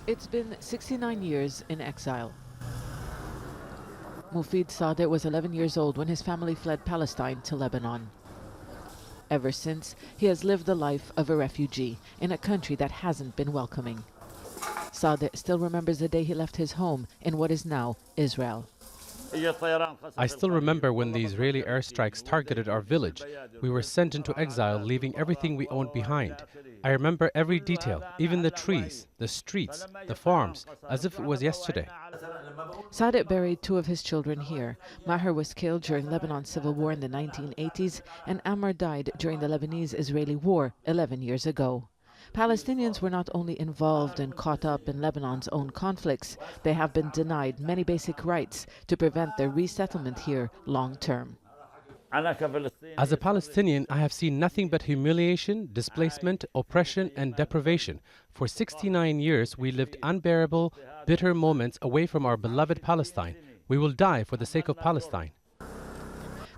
It's been 69 years in exile. MOUFID Sadek was 11 years old when his family fled Palestine to Lebanon. Ever since, he has lived the life of a refugee in a country that hasn't been welcoming. Sadek still remembers the day he left his home in what is now Israel. I still remember when the Israeli airstrikes targeted our village. We were sent into exile, leaving everything we owned behind. I remember every detail, even the trees, the streets, the farms, as if it was yesterday. Sadek buried two of his children here. Maher was killed during Lebanon's civil war in the 1980s, and Ammar died during the Lebanese-Israeli war 11 years ago. Palestinians were not only involved and caught up in Lebanon's own conflicts, they have been denied many basic rights to prevent their resettlement here long term. As a Palestinian, I have seen nothing but humiliation, displacement, oppression, and deprivation. For 69 years, we lived unbearable, bitter moments away from our beloved Palestine. We will die for the sake of Palestine.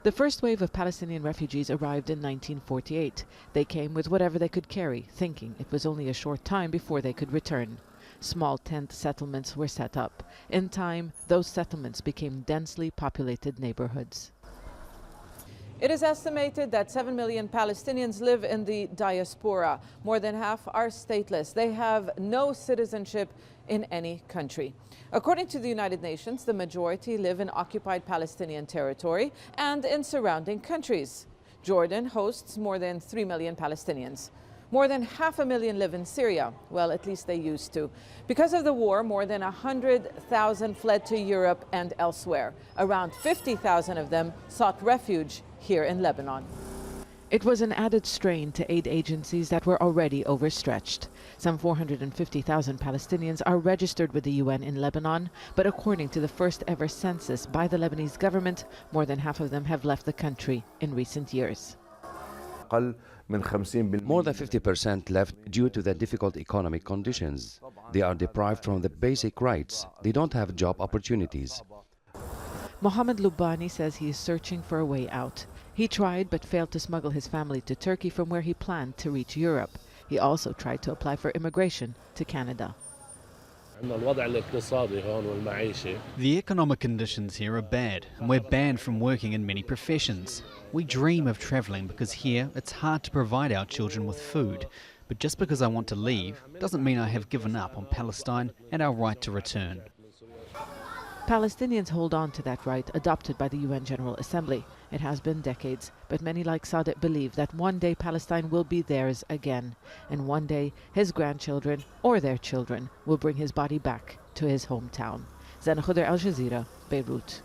The first wave of Palestinian refugees arrived in 1948. They came with whatever they could carry, thinking it was only a short time before they could return. Small tent settlements were set up. In time, those settlements became densely populated neighborhoods. It is estimated that 7 million Palestinians live in the diaspora. More than half are stateless. They have no citizenship in any country. According to the United Nations, the majority live in occupied Palestinian territory and in surrounding countries. Jordan hosts more than 3 million Palestinians. More than 500,000 live in Syria. Well, at least they used to. Because of the war, more than 100,000 fled to Europe and elsewhere. Around 50,000 of them sought refuge here in Lebanon. It was an added strain to aid agencies that were already overstretched. Some 450,000 Palestinians are registered with the UN in Lebanon, but according to the first ever census by the Lebanese government, more than half of them have left the country in recent years. More than 50% left due to the difficult economic conditions. They are deprived from the basic rights. They don't have job opportunities. Mohammed Lubani says he is searching for a way out. He tried but failed to smuggle his family to Turkey from where he planned to reach Europe. He also tried to apply for immigration to Canada. The economic conditions here are bad, and we're banned from working in many professions. We dream of travelling because here it's hard to provide our children with food. But just because I want to leave doesn't mean I have given up on Palestine and our right to return. Palestinians hold on to that right adopted by the UN General Assembly. It has been decades, but many like Sadek believe that one day Palestine will be theirs again, and one day his grandchildren or their children will bring his body back to his hometown. Zeina, Khodr, Al Jazeera, Beirut.